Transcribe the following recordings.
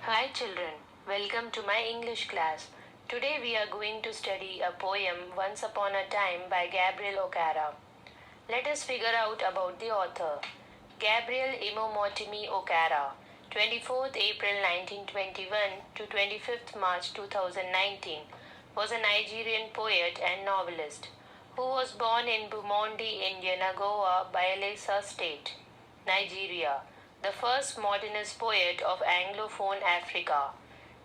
Hi children, welcome to my English class. Today we are going to study a poem Once Upon a Time by Gabriel O'Hara. Let us figure out about the author. Gabriel Imomotimi O'Hara, 24th April 1921 to 25th March 2019, was a Nigerian poet and novelist who was born in Bumondi in Yenagoa, Bayelsa State, Nigeria, the first modernist poet of Anglophone Africa.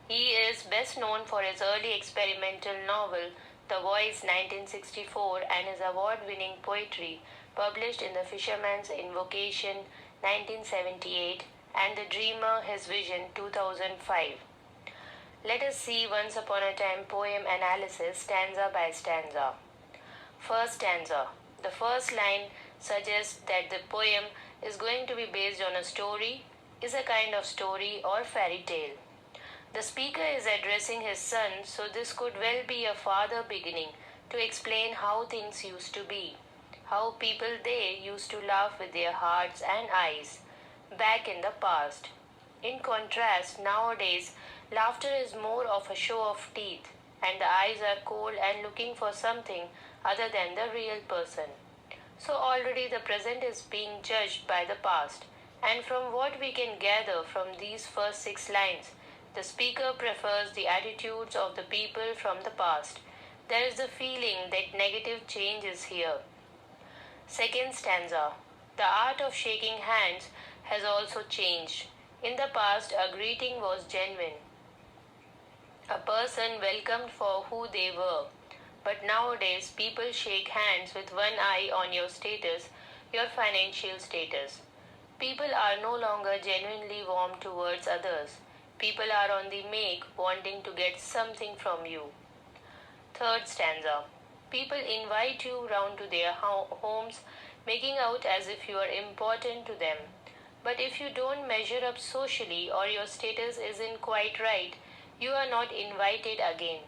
He is best known for his early experimental novel The Voice 1964 and his award-winning poetry published in The Fisherman's Invocation 1978 and The Dreamer His Vision 2005. Let us see Once Upon a Time poem analysis stanza by stanza. First stanza. The first line suggests that the poem is going to be based on a story, is a kind of story or fairy tale. The speaker is addressing his son, so this could well be a father beginning to explain how things used to be, how people they used to laugh with their hearts and eyes back in the past. In contrast, nowadays, laughter is more of a show of teeth, and the eyes are cold and looking for something other than the real person. So already the present is being judged by the past, and from what we can gather from these first six lines, the speaker prefers the attitudes of the people from the past. There is the feeling that negative change is here. Second stanza. The art of shaking hands has also changed. In the past, a greeting was genuine. A person welcomed for who they were. But nowadays, people shake hands with one eye on your status, your financial status. People are no longer genuinely warm towards others. People are on the make, wanting to get something from you. Third stanza. People invite you round to their homes, making out as if you are important to them. But if you don't measure up socially or your status isn't quite right, you are not invited again.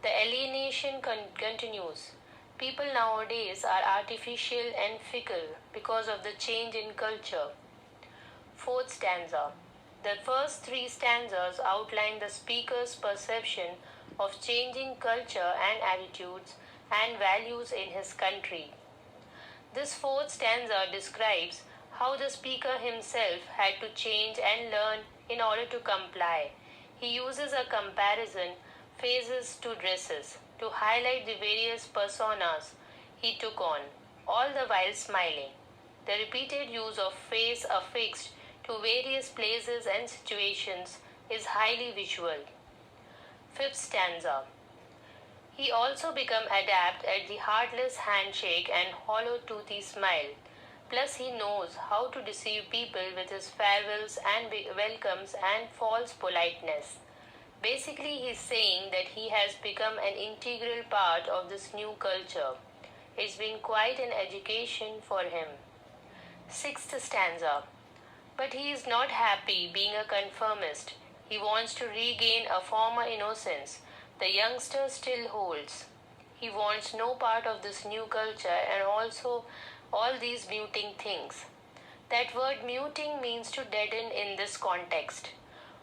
The alienation continues. People nowadays are artificial and fickle because of the change in culture. Fourth stanza. The first three stanzas outline the speaker's perception of changing culture and attitudes and values in his country. This fourth stanza describes how the speaker himself had to change and learn in order to comply. He uses a comparison phases to dresses to highlight the various personas he took on, all the while smiling. The repeated use of face affixed to various places and situations is highly visual. Fifth stanza. He also became adept at the heartless handshake and hollow toothy smile. Plus, he knows how to deceive people with his farewells and welcomes and false politeness. Basically, he's saying that he has become an integral part of this new culture. It's been quite an education for him. Sixth stanza. But he is not happy being a conformist. He wants to regain a former innocence the youngster still holds. He wants no part of this new culture and also all these muting things. That word muting means to deaden in this context.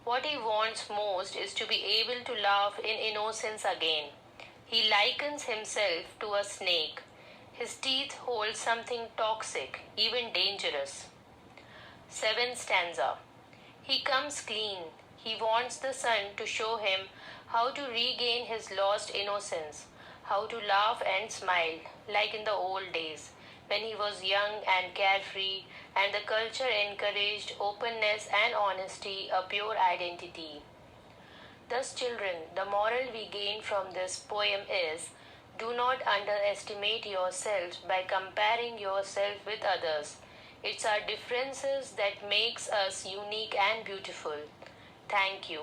What he wants most is to be able to laugh in innocence again. He likens himself to a snake. His teeth hold something toxic, even dangerous. Seventh stanza. He comes clean. He wants the sun to show him how to regain his lost innocence, how to laugh and smile like in the old days when he was young and carefree and the culture encouraged openness and honesty, a pure identity. Thus, children, the moral we gain from this poem is do not underestimate yourselves by comparing yourself with others. It's our differences that makes us unique and beautiful. Thank you.